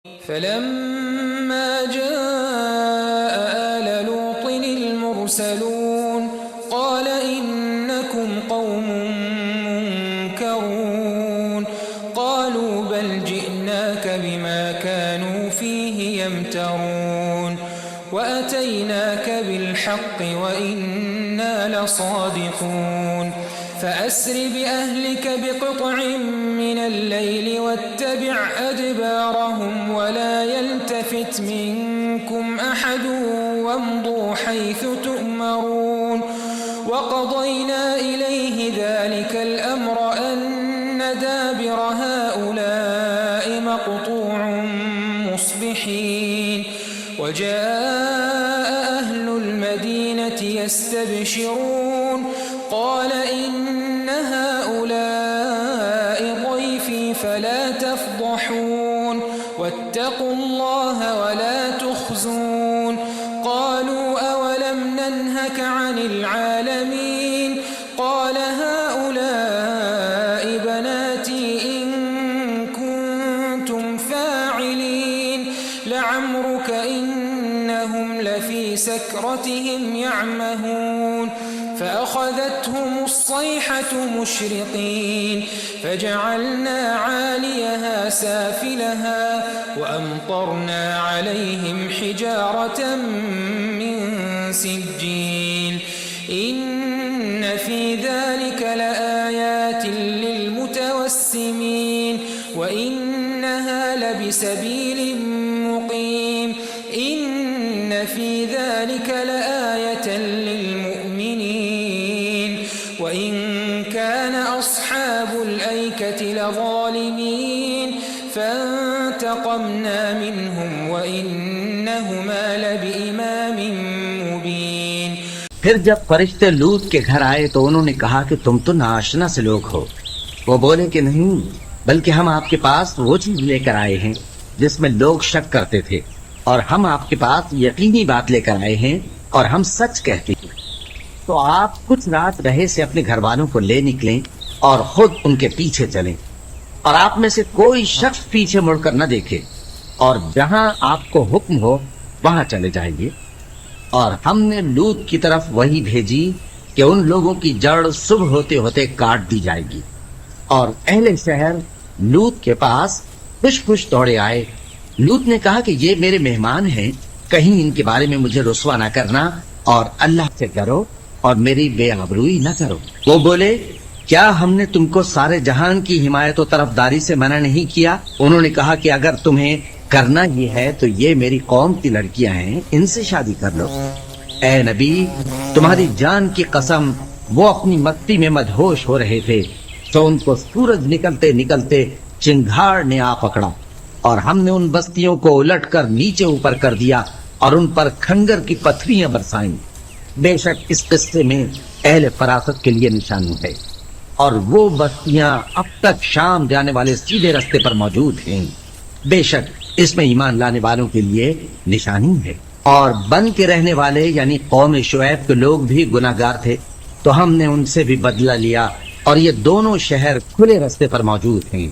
فلما جاء آل لوط المرسلون قال إنكم قوم منكرون قالوا بل جئناك بما كانوا فيه يمترون وأتيناك بالحق وإنا لصادقون فأسر بأهلك بقطع من الليل واتبع أدبارهم ولا يلتفت منكم أحد وامضوا حيث تؤمرون وقضينا إليه ذلك الأمر أن دابر هؤلاء مقطوع مصبحين وجاء أهل المدينة يستبشرون قال إن هؤلاء ضيفي فلا تفضحون واتقوا الله ولا تخزون قالوا أولم ننهك عن العالمين قال هؤلاء بناتي إن كنتم فاعلين لعمرك إنهم لفي سكرتهم يعمهون فأخذتهم الصيحة مشرقين فجعلنا عاليها سافلها وأمطرنا عليهم حجارة من سجيل إن في ذلك لآيات للمتوسمين وإنها لبسبيل مقيم إن في ذلك لآية للمؤمنين وإن كان أصحاب الأيكة لظالمين فانتقمنا منهم وإنهما لبإمام مبين۔ پھر جب فرشتے لوط کے گھر آئے تو انہوں نے کہا کہ تم تو ناآشنا سے لوگ ہو۔ وہ بولے کہ نہیں، بلکہ ہم آپ کے پاس وہ چیز لے کر آئے ہیں جس میں لوگ شک کرتے تھے، اور ہم آپ کے پاس یقینی بات لے کر آئے ہیں اور ہم سچ کہتے ہیں۔ تو آپ کچھ رات رہے سے اپنے گھر والوں کو لے نکلیں اور خود ان کے پیچھے چلیں، اور آپ میں سے کوئی شخص پیچھے مڑ کر نہ دیکھے، اور جہاں آپ کو حکم ہو وہاں چلے جائیے۔ اور ہم نے لوط کی طرف وہی بھیجی کہ ان لوگوں کی جڑ صبح ہوتے ہوتے کاٹ دی جائے گی۔ اور اہل شہر لوط کے پاس خوش خوش دوڑے آئے۔ لوط نے کہا کہ یہ میرے مہمان ہیں، کہیں ان کے بارے میں مجھے رسوا نہ کرنا، اور اللہ سے ڈرو اور میری بے آبروئی نہ کرو۔ وہ بولے کیا ہم نے تم کو سارے جہان کی حمایت و طرفداری سے منع نہیں کیا؟ انہوں نے کہا کہ اگر تمہیں کرنا ہی ہے تو یہ میری قوم کی لڑکیاں ہیں، ان سے شادی کر لو۔ اے نبی، تمہاری جان کی قسم، وہ اپنی مستی میں مدہوش ہو رہے تھے تو ان کو سورج نکلتے نکلتے چنگھاڑ نے آ پکڑا، اور ہم نے ان بستیوں کو الٹ کر نیچے اوپر کر دیا اور ان پر کھنگر کی پتھریاں برسائیں۔ بے شک اس قصے میں اہل فراست کے لیے نشانی ہے، اور وہ بستیاں اب تک شام جانے والے سیدھے رستے پر موجود ہیں۔ بے شک اس میں ایمان لانے والوں کے لیے نشانی ہے۔ اور بن کے رہنے والے یعنی قوم شعیب کے لوگ بھی گناہگار تھے، تو ہم نے ان سے بھی بدلہ لیا، اور یہ دونوں شہر کھلے رستے پر موجود ہیں۔